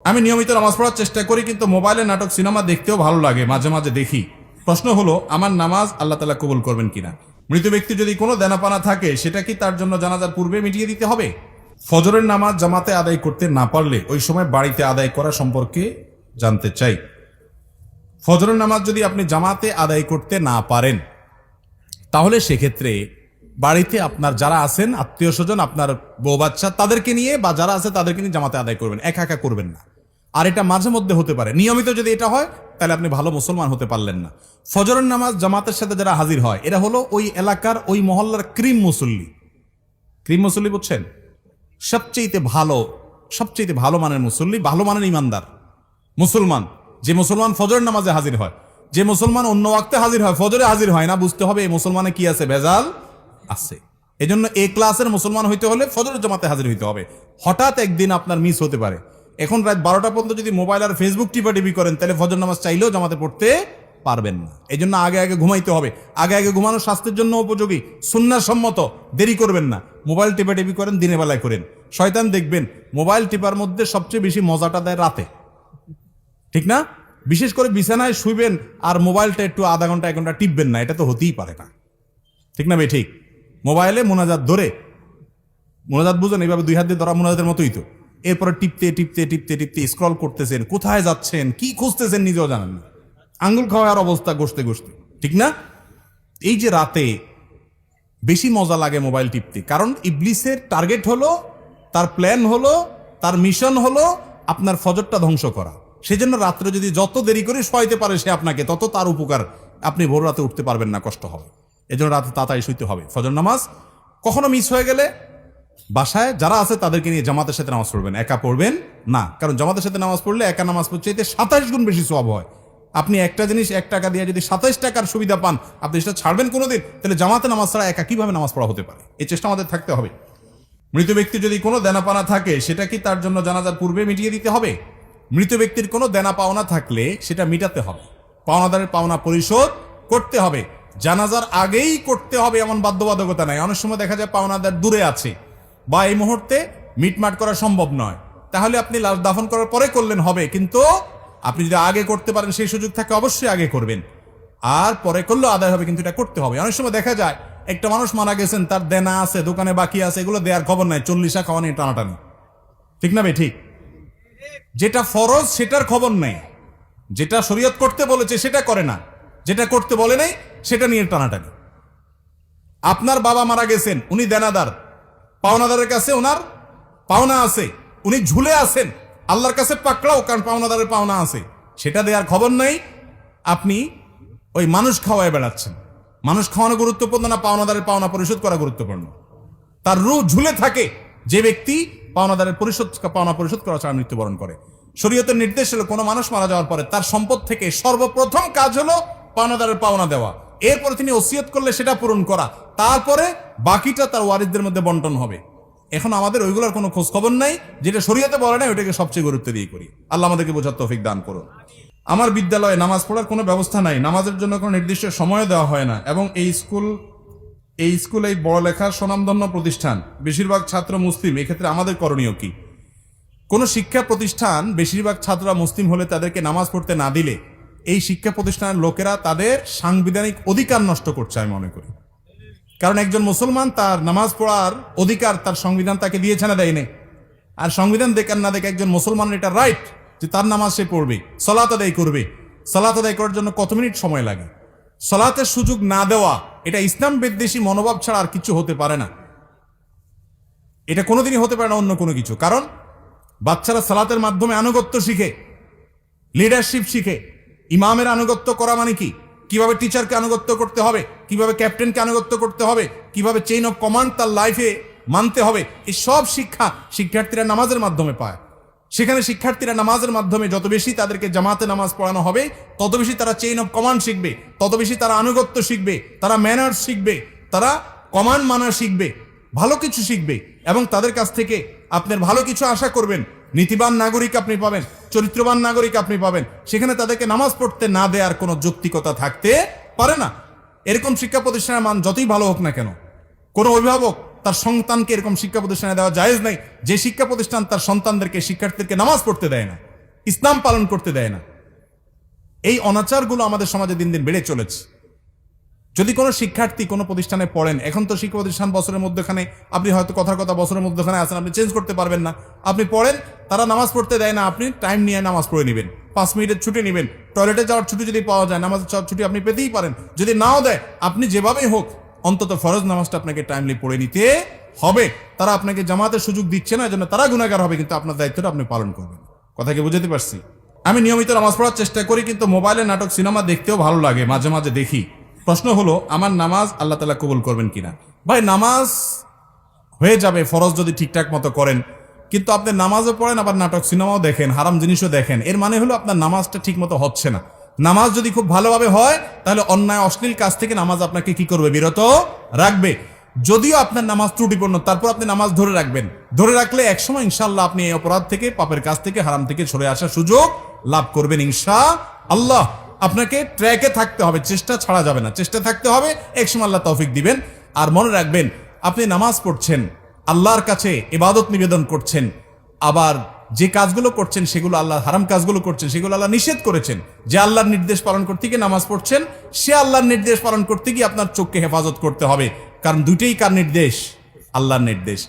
আমি নিয়মিত নামাজ পড়ার চেষ্টা করি, কিন্তু মোবাইলে নাটক সিনেমা দেখতেও ভালো লাগে, মাঝে মাঝে দেখি। প্রশ্ন হলো, আমার নামাজ আল্লাহ তাআলা কবুল করবেন কিনা? মৃত ব্যক্তি যদি কোনো দেনাপানা থাকে, সেটা কি তার জন্য জানাজার পূর্বে মিটিয়ে দিতে হবে? ফজরের নামাজ জামাতে আদায় করতে না পারলে ওই সময় বাড়িতে আদায় করা সম্পর্কে জানতে চাই। ফজরের নামাজ যদি আপনি জামাতে আদায় করতে না পারেন, তাহলে সেক্ষেত্রে বাড়িতে আপনার যারা আছেন আত্মীয় স্বজন, আপনার বউ বাচ্চা, তাদেরকে নিয়ে বা যারা আছে তাদেরকে নিয়ে জামাতে আদায় করবেন, একা একা করবেন না। আর এটা মাঝে মধ্যে হতে পারে, নিয়মিত যদি এটা হয় তাহলে আপনি ভালো মুসলমান হতে পারলেন না। ফজরের নামাজ জামাতের সাথে যারা হাজির হয়, এরা হলো ওই এলাকার ওই মহল্লার ক্রিম মুসল্লি। ক্রিম মুসল্লি বুঝছেন? সবচেয়ে ভালো মানের মুসল্লি, ভালো মানের ইমানদার মুসলমান। যে মুসলমান ফজরের নামাজে হাজির হয়, যে মুসলমান অন্য ওয়াক্তে হাজির হয়, ফজরে হাজির হয় না, বুঝতে হবে এই মুসলমানে কি আছে, ভেজাল আছে। এজন্য এ ক্লাসের মুসলমান হইতে হলে ফজরের জামাতে হাজির হইতে হবে। হঠাৎ একদিন আপনার মিস হতে পারে, এখন রাত 12টা পর্যন্ত যদি মোবাইল আর ফেসবুক টিপাটিপি করেন, তাহলে ফজর নামাজ চাইলেও জামাতে পড়তে পারবেন না। এই জন্য আগে আগে ঘুমাইতে হবে। আগে ঘুমানো স্বাস্থ্যের জন্য উপযোগী, সুন্নাহ সম্মত। দেরি করবেন না। মোবাইল টিপাটিপি করেন, দিনের বেলায় করেন। শয়তান দেখবেন মোবাইল টিপার মধ্যে সবচেয়ে বেশি মজাটা দেয় রাতে, ঠিক না? বিশেষ করে বিছানায় শুইবেন আর মোবাইলটা একটু আধা ঘন্টা 1 ঘন্টা টিপবেন না, এটা তো হতেই পারে না, ঠিক না ভাই? ঠিক। মোবাইলে মোনাজাত ধরে, মোনাজাত বুঝেন, এইভাবে 2 হাত দিয়ে ধরা মোনাজাতের মতোই তো। এরপরে টিপতে স্ক্রল করতেছেন, কোথায় যাচ্ছেন, কি খুঁজতেছেন নিজেও জানেন না, আঙ্গুল খাওয়ার অবস্থা গসতে, ঠিক না? এই যে রাতে বেশি মজা লাগে মোবাইল টিপতে, কারণ ইবলিসের টার্গেট হলো, তার প্ল্যান হলো, তার মিশন হলো আপনার ফজরটা ধ্বংস করা। সেজন্য রাত্রে যদি যত দেরি করে শোয়াইতে পারে সে আপনাকে, তত তার উপকার। আপনি ভোর রাতে উঠতে পারবেন না, কষ্ট হবে। এজন্য রাতে তাড়াতাড়ি শুইতে হবে। ফজর নামাজ কখনো মিস হয়ে গেলে বাসায় যারা আছে তাদেরকে নিয়ে জামাতের সাথে নামাজ পড়বেন, একা পড়বেন না। কারণ জামাতের সাথে নামাজ পড়লে একা নামাজ পড়তে 27 গুণ বেশি সওয়াব হয়। আপনি একটা জিনিস 1 টাকা দিয়ে যদি 27 টাকার সুবিধা পান, আপনি সেটা ছাড়বেন কোনোদিন? তাহলে জামাতে নামাজ ছাড়া একা কিভাবে নামাজ পড়া হতে পারে? এই চেষ্টা আমাদের থাকতে হবে। মৃত ব্যক্তি যদি কোনো দেনাপানা থাকে, সেটা কি তার জন্য জানাজার পূর্বে মিটিয়ে দিতে হবে? মৃত ব্যক্তির কোনো দেনা পাওনা থাকলে সেটা মিটাতে হবে, পাওনাদারের পাওনা পরিশোধ করতে হবে। জানাজার আগেই করতে হবে এমন বাধ্যবাধকতা নাই। অনেক সময় দেখা যায় পাওনাদার দূরে আছে বা এই মুহূর্তে মিটমাট করা সম্ভব নয়, তাহলে আপনি লাশ দাফন করার পরে করলেন হবে, কিন্তু আপনি যদি আগে করতে পারেন, সেই সুযোগ থাকে, অবশ্যই আগে করবেন। আর পরে করলেও আদায় হবে, কিন্তু এটা করতে হবে। অনেক সময় দেখা যায় একটা মানুষ মারা গেছেন, তার দেনা আছে, দোকানে বাকি আছে, এগুলো দেওয়ার খবর নাই, 40 খাওয়া নিয়ে টানাটানি, ঠিক না ভাই? ঠিক। যেটা ফরজ সেটার খবর নেই, যেটা শরীয়ত করতে বলেছে সেটা করে না, যেটা করতে বলে নাই সেটা নিয়ে টানাটানি। আপনার বাবা মারা গেছেন, উনি দেনাদার, পাওনাদারের কাছে ওনার পাওনা আছে, উনি ঝুলে আছেন, আল্লাহর কাছে পাকড়াও, কারণ পাওনাদারের পাওনা আছে, সেটা দেওয়ার খবর নেই। আপনি ওই মানুষ খাওয়ায় বেড়াচ্ছেন। মানুষ খাওয়ানো গুরুত্বপূর্ণ না পাওনাদারের পাওনা পরিশোধ করা গুরুত্বপূর্ণ? তার রূহ ঝুলে থাকে যে ব্যক্তি পাওনাদারের পাওনা পরিশোধ করা ছাড়া মৃত্যুবরণ করে। শরীয়তের নির্দেশ হলো কোনো মানুষ মারা যাওয়ার পরে তার সম্পদ থেকে সর্বপ্রথম কাজ হলো পাওনাদারের পাওনা দেওয়া। এরপরে তিনি ওসিয়ত করলে সেটা পূরণ করা, তারপরে বাকিটা তার ওয়ারিসদের মধ্যে বন্টন হবে। এখন আমাদের ওইগুলোর কোনো খোঁজ খবর নাই, যেটা শরীয়তে বলে নাই ওইটাকে সবচেয়ে গুরুত্ব দিয়ে করি। আল্লাহ আমাদেরকে বোঝার তৌফিক দান করুন। আমার বিদ্যালয়ে নামাজ পড়ার কোনো ব্যবস্থা নাই, নামাজের জন্য কোনো নির্দিষ্ট সময় দেওয়া হয় না, এবং এই স্কুল এই পড়ালেখার স্বনামধন্য প্রতিষ্ঠান, বেশিরভাগ ছাত্র মুসলিম, এক্ষেত্রে আমাদের করণীয় কি? কোন শিক্ষা প্রতিষ্ঠান বেশিরভাগ ছাত্ররা মুসলিম হলে তাদেরকে নামাজ পড়তে না দিলে এই শিক্ষা প্রতিষ্ঠানের লোকেরা তাদের সাংবিধানিক অধিকার নষ্ট করছে আমি মনে করি। কারণ একজন মুসলমান তার নামাজ পড়ার অধিকার তার সংবিধান তাকে দিয়েছে না, দেয়নি? আর সংবিধান দেখার না দেখে একজন মুসলমানের এটা রাইট যে তার নামাজ সে পড়বে, সালাত আদায় করবে। সালাত আদায় করার জন্য কত মিনিট সময় লাগে? সালাতের সুযোগ না দেওয়া, এটা ইসলাম বিদ্বেষী মনোভাব ছাড়া আর কিছু হতে পারে না। এটা কোনোদিনই হতে পারে না অন্য কোনো কিছু। কারণ বাচ্চারা সালাতের মাধ্যমে আনুগত্য শিখে, লিডারশিপ শিখে। ইমামের আনুগত্য করা মানে কি? কিভাবে টিচারকে আনুগত্য করতে হবে, কিভাবে ক্যাপ্টেনকে আনুগত্য করতে হবে, কিভাবে চেইন অফ কমান্ড তার লাইফে মানতে হবে, এই সব শিক্ষা শিক্ষার্থীরা নামাজের মাধ্যমে পায়। সেখানে শিক্ষার্থীরা নামাজের মাধ্যমে যত বেশি তাদেরকে জামাতে নামাজ পড়ানো হবে, তত বেশি তারা চেইন অফ কমান্ড শিখবে, তত বেশি তারা আনুগত্য শিখবে, তারা ম্যানার্স শিখবে, তারা কমান্ড মানা শিখবে, ভালো কিছু শিখবে। এবং তাদের কাছ থেকে আপনার ভালো কিছু আশা করবেন। নীতিবান নাগরিক আপনি পাবেন, চরিত্রবান নাগরিক আপনি পাবেন। সেখানে তাদেরকে নামাজ পড়তে না দেওয়ার কোনো যৌক্তিকতা থাকতে পারে না। এরকম শিক্ষা প্রতিষ্ঠানের মান যতই ভালো হোক না কেন, কোনো অভিভাবক তার সন্তানকে এরকম শিক্ষা প্রতিষ্ঠানে দেওয়া জায়েজ নাই যে শিক্ষা প্রতিষ্ঠান তার সন্তানদেরকে, শিক্ষার্থীদেরকে নামাজ পড়তে দেয় না। ইসলাম পালন করতে দেয় না। এই অনাচারগুলো আমাদের সমাজে দিন দিন বেড়ে চলেছে। যদি কোনো শিক্ষার্থী কোনো প্রতিষ্ঠানে পড়েন, এখন তো শিক্ষা প্রতিষ্ঠান বছরের মধ্যখানে, আপনি হয়তো কথার কথা বছরের মধ্যখানে আছেন, আপনি চেঞ্জ করতে পারবেন না, আপনি পড়েন, তারা নামাজ পড়তে দেয় না, আপনি টাইম নিয়ে নামাজ পড়ে নেবেন, 5 মিনিটের ছুটি নেবেন, টয়লেটে যাওয়ার ছুটি যদি পাওয়া যায়, নামাজের ছুটি আপনি পেতেই পারেন, যদি নাও দেয় আপনি যেভাবেই হোক অন্তত ফরজ নামাজটা আপনাকে টাইমলি পড়ে নিতে হবে। তারা আপনাকে জামাতের সুযোগ দিচ্ছে না, এজন্য তারা গুনাহগার হবে, কিন্তু আপনার দায়িত্বটা আপনি পালন করবেন। কথা কি বুঝাতে পারছি? আমি নিয়মিত নামাজ পড়ার চেষ্টা করি, কিন্তু মোবাইলে নাটক সিনেমা দেখতেও ভালো লাগে, মাঝে মাঝে দেখি। প্রশ্ন হলো, আমার নামাজ আল্লাহ তাআলা কবুল করবেন কিনা? ভাই, নামাজ হয়ে যাবে ফরজ যদি ঠিকঠাক মতো করেন, কিন্তু আপনি নামাজও পড়েন আবার নাটক সিনেমাও দেখেন, হারাম জিনিসও দেখেন, এর মানে হলো আপনার নামাজটা ঠিক মতো হচ্ছে না। নামাজ যদি খুব ভালোভাবে হয় তাহলে অন্যায় অশ্লীল কাজ থেকে নামাজ আপনাকে কি করবে? বিরত রাখবে। যদিও আপনার নামাজ ত্রুটিপূর্ণ, তারপর আপনি নামাজ ধরে রাখবেন, ধরে রাখলে একসময় ইনশাআল্লাহ আপনি এই অপরাধ থেকে, পাপের কাজ থেকে, হারাম থেকে সরে আসার সুযোগ লাভ করবেন ইনশাআল্লাহ। আপনাকে ট্র্যাকে থাকতে হবে, চেষ্টা ছাড়া যাবে না, চেষ্টা থাকতে হবে, একসময় আল্লাহ তৌফিক দিবেন। আর মনে রাখবেন, আপনি নামাজ পড়ছেন, আল্লাহর কাছে ইবাদত নিবেদন করছেন, আবার যে কাজগুলো করছেন সেগুলো আল্লাহ, হারাম কাজগুলো করছেন সেগুলো আল্লাহ নিষেধ করেছেন। যে আল্লাহর নির্দেশ পালন করতে গিয়ে নামাজ পড়ছেন, সে আল্লাহর নির্দেশ পালন করতে গিয়ে আপনার চোখকে হেফাজত করতে হবে, কারণ দুইটাই কার নির্দেশ? আল্লাহর নির্দেশ।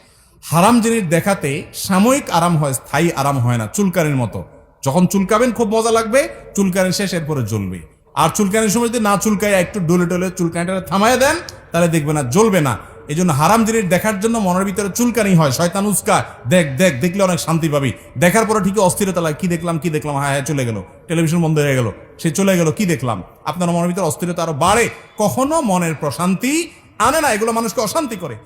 হারাম জিনিস দেখাতে সাময়িক আরাম হয়, স্থায়ী আরাম হয় না। চুলকানির মতো, যখন চুলকাবেন খুব মজা লাগবে, চুলকানি শেষ, এরপরে জ্বলবে। আর চুলকানির সময় যদি না চুলকায়, একটু ডলে ডলে চুলকানিটা থামায় দেন, তাহলে দেখবে না, জ্বলবে না। এই জন্য হারাম জিনিস দেখার জন্য মনের ভিতরে চুলকানি হয়, শয়তান উস্কায়, দেখ দেখ, দেখলে অনেক শান্তি পাবি, দেখার পরে ঠিকই অস্থিরতা লাগে, কি দেখলাম কি দেখলাম, হ্যাঁ হ্যাঁ চলে গেল, টেলিভিশন বন্ধ হয়ে গেল, সে চলে গেল, কি দেখলাম। আপনার মনের ভিতরে অস্থিরতা আরো বাড়ে, কখনো মনের প্রশান্তি আনে না, এগুলো মানুষকে অশান্তি করে।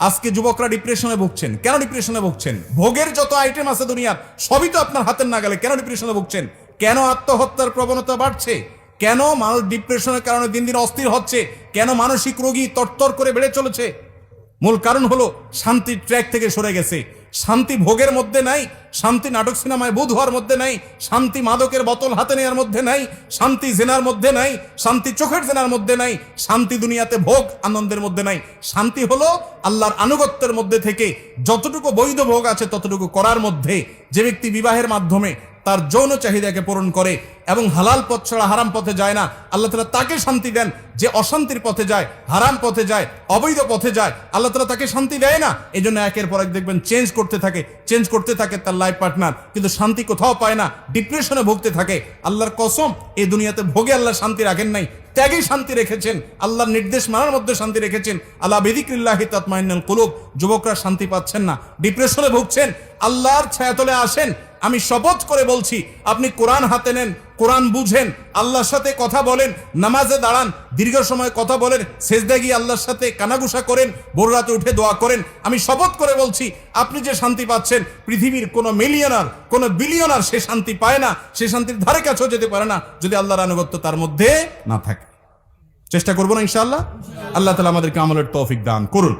আজকে যুবকরা ডিপ্রেশনে ভুগছেন। কেন ডিপ্রেশনে ভুগছেন? ভোগের যত আইটেম আছে দুনিয়ার, সবই তো আপনার হাতের নাগালে। কেন ডিপ্রেশনে ভুগছেন? কেন আত্মহত্যার প্রবণতা বাড়ছে? কেন মানুষ ডিপ্রেশনের কারণে দিন দিন অস্থির হচ্ছে? কেন মানসিক রোগী তরতর করে বেড়ে চলেছে? মূল কারণ হলো শান্তির ট্র্যাক থেকে সরে গেছে। শান্তি ভোগের মধ্যে নাই, শান্তি নাটক সিনেমায় বুধ হওয়ার মধ্যে নাই, শান্তি মাদকের বোতল হাতে নেওয়ার মধ্যে নাই, শান্তি জেনার মধ্যে নাই, শান্তি চোখের জেনার মধ্যে নাই, শান্তি দুনিয়াতে ভোগ আনন্দের মধ্যে নাই। শান্তি হলো আল্লাহর আনুগত্যের মধ্যে থেকে যতটুকু বৈধ ভোগ আছে ততটুকু করার মধ্যে। যে ব্যক্তি বিবাহের মাধ্যমে তার যৌন চাহিদাকে পূরণ করে এবং হালাল পথ ছাড়া হারাম পথে যায় না, আল্লাহ তাআলা তাকে শান্তি দেন। যে অশান্তির পথে যায়, হারাম পথে যায়, অবৈধ পথে যায়, আল্লাহ তাআলা তাকে শান্তি দেয় না। এই জন্য একের পর এক দেখবেন চেঞ্জ করতে থাকে তার লাইফ পার্টনার, কিন্তু শান্তি কোথাও পায় না, ডিপ্রেশনে ভুগতে থাকে। আল্লাহর কসম, এই দুনিয়াতে ভোগে আল্লাহ শান্তি রাখেন নাই, ত্যাগেই শান্তি রেখেছেন, আল্লাহর নির্দেশ মানার মধ্যে শান্তি রেখেছেন। আল্লাহ বিযিকরিল্লাহি তাতমাইন্নুল কুলুব। যুবকরা শান্তি পাচ্ছেন না, ডিপ্রেশনে ভুগছেন, আল্লাহর ছায়াতলে আসেন। আমি শপথ করে বলছি, আপনি কোরআন হাতে নেন, কোরআন বুঝেন, আল্লাহর সাথে কথা বলেন, নামাজে দাঁড়ান, দীর্ঘ সময় কথা বলেন, সেজদায় গিয়ে আল্লাহর সাথে কানাঘুষা করেন, ভোর রাতে উঠে দোয়া করেন। আমি শপথ করে বলছি, আপনি যে শান্তি পাচ্ছেন, পৃথিবীর কোনো মিলিয়নার, কোনো বিলিয়নার সে শান্তি পায় না, সে শান্তির ধারে কাছেও যেতে পারে না যদি আল্লাহর আনুগত্য তার মধ্যে না থাকে। চেষ্টা করবো না ইনশাআল্লাহ? আল্লাহ তাআলা আমাদেরকে আমলের তৌফিক দান করুন।